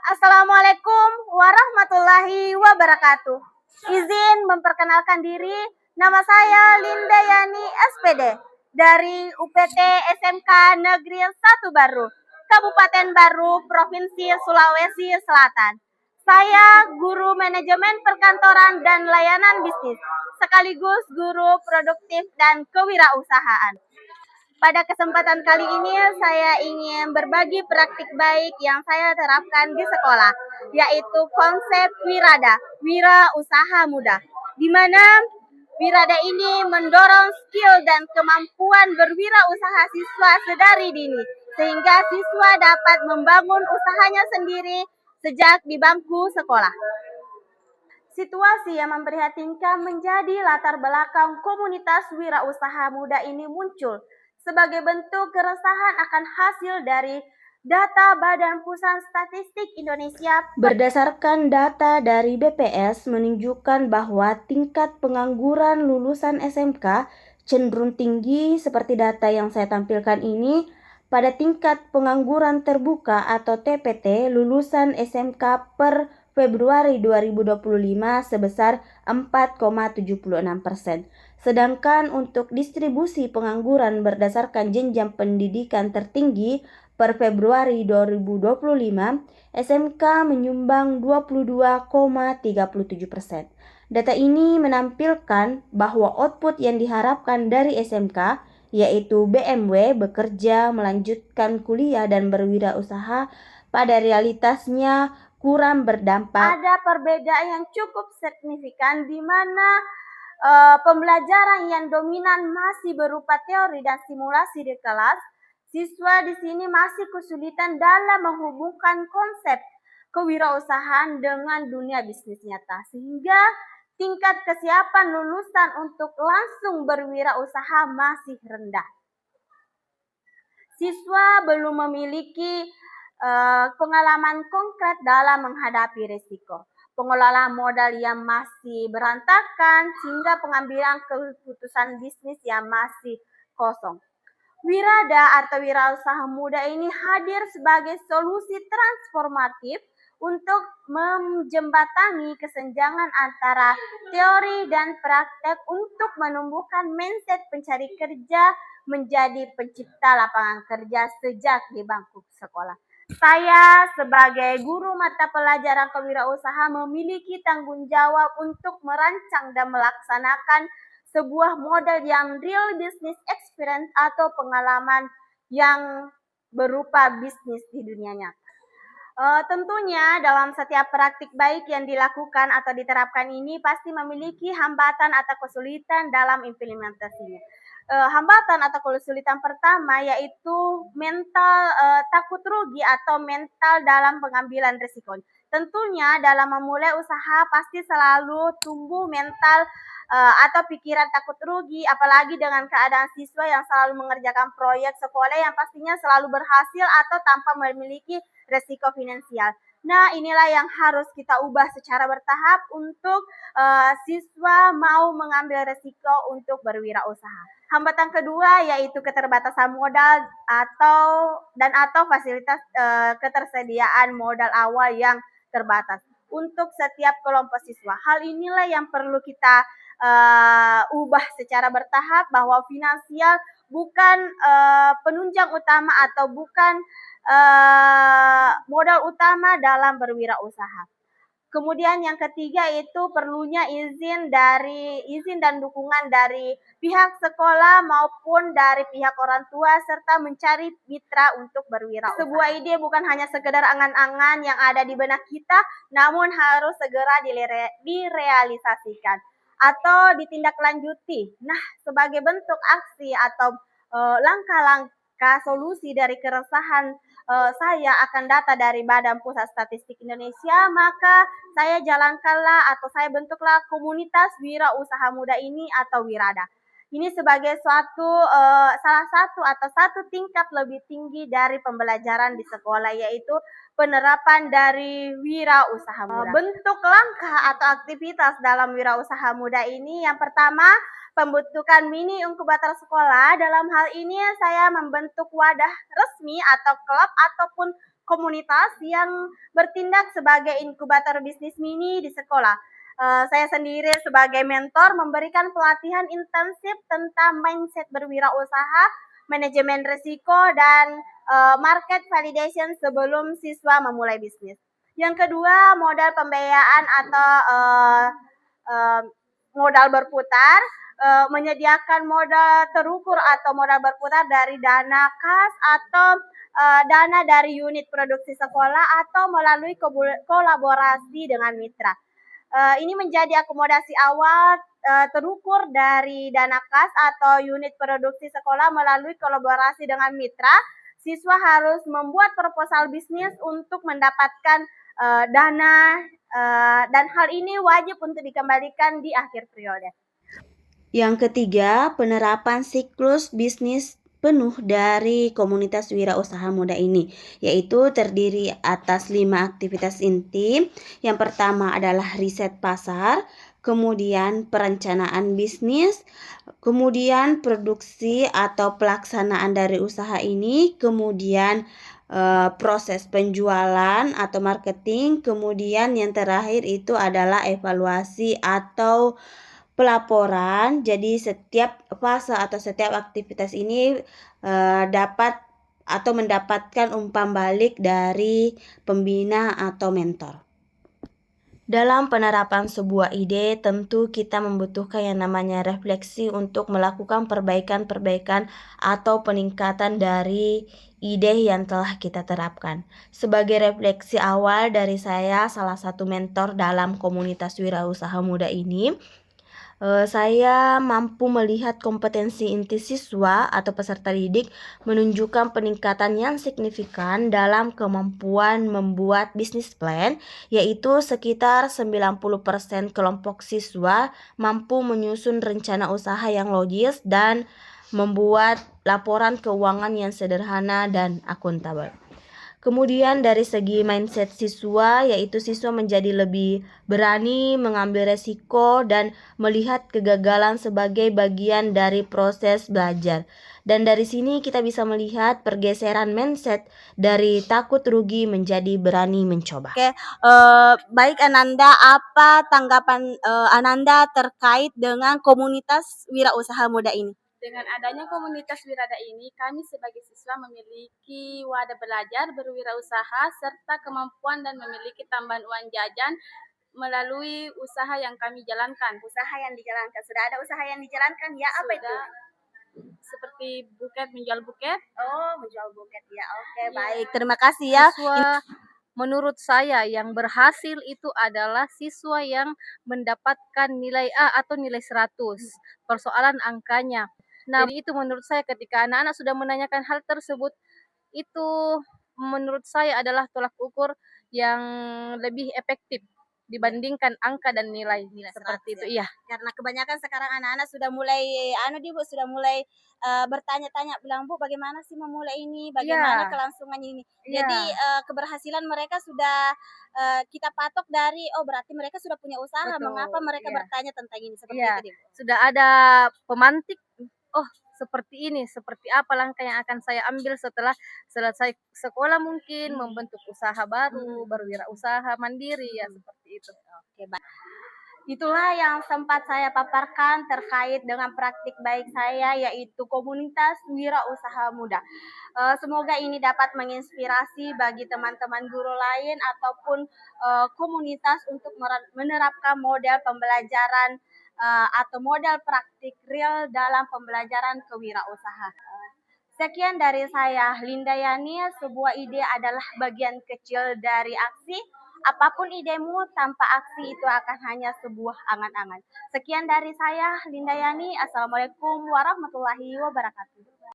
Assalamualaikum warahmatullahi wabarakatuh. Izin memperkenalkan diri, nama saya Linda Yani SPD dari UPT SMK Negeri 1 Baru, Kabupaten Baru, Provinsi Sulawesi Selatan. Saya guru manajemen perkantoran dan layanan bisnis, sekaligus guru produktif dan kewirausahaan. Pada kesempatan kali ini saya ingin berbagi praktik baik yang saya terapkan di sekolah, yaitu konsep Wirada, Wira Usaha Muda, di mana Wirada ini mendorong skill dan kemampuan berwirausaha siswa sedari dini, sehingga siswa dapat membangun usahanya sendiri sejak di bangku sekolah. Situasi yang memprihatinkan menjadi latar belakang komunitas wirausaha muda ini muncul sebagai bentuk keresahan akan hasil dari data Badan Pusat Statistik Indonesia. Berdasarkan data dari BPS menunjukkan bahwa tingkat pengangguran lulusan SMK cenderung tinggi seperti data yang saya tampilkan ini. Pada tingkat pengangguran terbuka atau TPT lulusan SMK per Februari 2025 sebesar 4,76%. Sedangkan untuk distribusi pengangguran berdasarkan jenjang pendidikan tertinggi per Februari 2025, SMK menyumbang 22,37%. Data ini menampilkan bahwa output yang diharapkan dari SMK, yaitu BMW bekerja, melanjutkan kuliah dan berwirausaha, pada realitasnya kurang berdampak. Ada perbedaan yang cukup signifikan di mana pembelajaran yang dominan masih berupa teori dan simulasi di kelas. Siswa di sini masih kesulitan dalam menghubungkan konsep kewirausahaan dengan dunia bisnis nyata, sehingga tingkat kesiapan lulusan untuk langsung berwirausaha masih rendah. Siswa belum memiliki pengalaman konkret dalam menghadapi risiko, pengelolaan modal yang masih berantakan, hingga pengambilan keputusan bisnis yang masih kosong. Wirada atau wirausaha muda ini hadir sebagai solusi transformatif untuk menjembatani kesenjangan antara teori dan praktek untuk menumbuhkan mindset pencari kerja menjadi pencipta lapangan kerja sejak di bangku sekolah. Saya sebagai guru mata pelajaran kewirausahaan memiliki tanggung jawab untuk merancang dan melaksanakan sebuah model yang real business experience atau pengalaman yang berupa bisnis di dunia nyata. Tentunya dalam setiap praktik baik yang dilakukan atau diterapkan ini pasti memiliki hambatan atau kesulitan dalam implementasinya. Hambatan atau kesulitan pertama yaitu mental takut rugi atau mental dalam pengambilan risiko. Tentunya dalam memulai usaha pasti selalu tumbuh mental atau pikiran takut rugi, apalagi dengan keadaan siswa yang selalu mengerjakan proyek sekolah yang pastinya selalu berhasil atau tanpa memiliki resiko finansial. Nah, inilah yang harus kita ubah secara bertahap untuk siswa mau mengambil resiko untuk berwirausaha. Hambatan kedua yaitu keterbatasan modal atau fasilitas ketersediaan modal awal yang terbatas untuk setiap kelompok siswa. Hal inilah yang perlu kita ubah secara bertahap, bahwa finansial bukan penunjang utama atau bukan modal utama dalam berwirausaha. Kemudian yang ketiga itu perlunya izin dan dukungan dari pihak sekolah maupun dari pihak orang tua serta mencari mitra untuk berwirausaha. Sebuah ide bukan hanya sekedar angan-angan yang ada di benak kita, namun harus segera direalisasikan atau ditindaklanjuti. Nah, sebagai bentuk aksi atau langkah-langkah solusi dari keresahan saya akan data dari Badan Pusat Statistik Indonesia, maka saya jalankanlah atau saya bentuklah komunitas wirausaha muda ini atau Wirada. Ini sebagai salah satu tingkat lebih tinggi dari pembelajaran di sekolah, yaitu penerapan dari wirausaha muda. Bentuk langkah atau aktivitas dalam wirausaha muda ini, yang pertama, pembentukan mini inkubator sekolah. Dalam hal ini saya membentuk wadah resmi atau klub ataupun komunitas yang bertindak sebagai inkubator bisnis mini di sekolah. Saya sendiri sebagai mentor memberikan pelatihan intensif tentang mindset berwirausaha, manajemen risiko, dan market validation sebelum siswa memulai bisnis. Yang kedua, modal pembiayaan atau modal berputar, menyediakan modal terukur atau modal berputar dari dana kas atau dana dari unit produksi sekolah atau melalui kolaborasi dengan mitra. Ini menjadi akomodasi awal terukur dari dana kas atau unit produksi sekolah melalui kolaborasi dengan mitra. Siswa harus membuat proposal bisnis untuk mendapatkan dana dan hal ini wajib untuk dikembalikan di akhir periode. Yang ketiga, penerapan siklus bisnis penuh dari komunitas wirausaha muda ini, yaitu terdiri atas 5 aktivitas inti. Yang pertama adalah riset pasar, kemudian perencanaan bisnis, kemudian produksi atau pelaksanaan dari usaha ini, kemudian proses penjualan atau marketing, kemudian yang terakhir itu adalah evaluasi atau pelaporan. Jadi setiap fase atau setiap aktivitas ini dapat atau mendapatkan umpan balik dari pembina atau mentor. Dalam penerapan sebuah ide, tentu kita membutuhkan yang namanya refleksi untuk melakukan perbaikan-perbaikan atau peningkatan dari ide yang telah kita terapkan. Sebagai refleksi awal dari saya, salah satu mentor dalam komunitas wirausaha muda ini, saya mampu melihat kompetensi inti siswa atau peserta didik menunjukkan peningkatan yang signifikan dalam kemampuan membuat bisnis plan, yaitu sekitar 90% kelompok siswa mampu menyusun rencana usaha yang logis dan membuat laporan keuangan yang sederhana dan akuntabel. Kemudian dari segi mindset siswa, yaitu siswa menjadi lebih berani mengambil resiko dan melihat kegagalan sebagai bagian dari proses belajar. Dan dari sini kita bisa melihat pergeseran mindset dari takut rugi menjadi berani mencoba. Oke, baik Ananda, apa tanggapan Ananda terkait dengan komunitas wirausaha muda ini? Dengan adanya komunitas wirada ini, kami sebagai siswa memiliki wadah belajar, berwirausaha, serta kemampuan dan memiliki tambahan uang jajan melalui usaha yang kami jalankan. Usaha yang dijalankan, sudah ada usaha yang dijalankan ya? Apa itu? Seperti buket, menjual buket. Oh, menjual buket ya. Oke, baik. Terima kasih ya. Siswa, menurut saya yang berhasil itu adalah siswa yang mendapatkan nilai A atau nilai 100. Persoalan angkanya. Nah, jadi itu menurut saya ketika anak-anak sudah menanyakan hal tersebut, itu menurut saya adalah tolak ukur yang lebih efektif dibandingkan angka dan nilai seperti itu. Iya. Karena kebanyakan sekarang anak-anak sudah mulai Bu sudah mulai bertanya-tanya bilang, Bu, bagaimana sih memulai ini? Bagaimana kelangsungannya ini? Jadi keberhasilan mereka sudah kita patok dari berarti mereka sudah punya usaha. Betul, mengapa mereka bertanya tentang ini seperti itu, Bu? Sudah ada pemantik. Oh, seperti ini, seperti apa langkah yang akan saya ambil setelah selesai sekolah mungkin membentuk usaha baru, berwirausaha mandiri ya seperti itu. Oke, baik. Itulah yang sempat saya paparkan terkait dengan praktik baik saya, yaitu komunitas wirausaha muda. Semoga ini dapat menginspirasi bagi teman-teman guru lain ataupun komunitas untuk menerapkan model pembelajaran atau model praktik real dalam pembelajaran kewirausahaan. Sekian dari saya, Linda Yani. Sebuah ide adalah bagian kecil dari aksi. Apapun idemu, tanpa aksi itu akan hanya sebuah angan-angan. Sekian dari saya, Linda Yani. Assalamualaikum warahmatullahi wabarakatuh.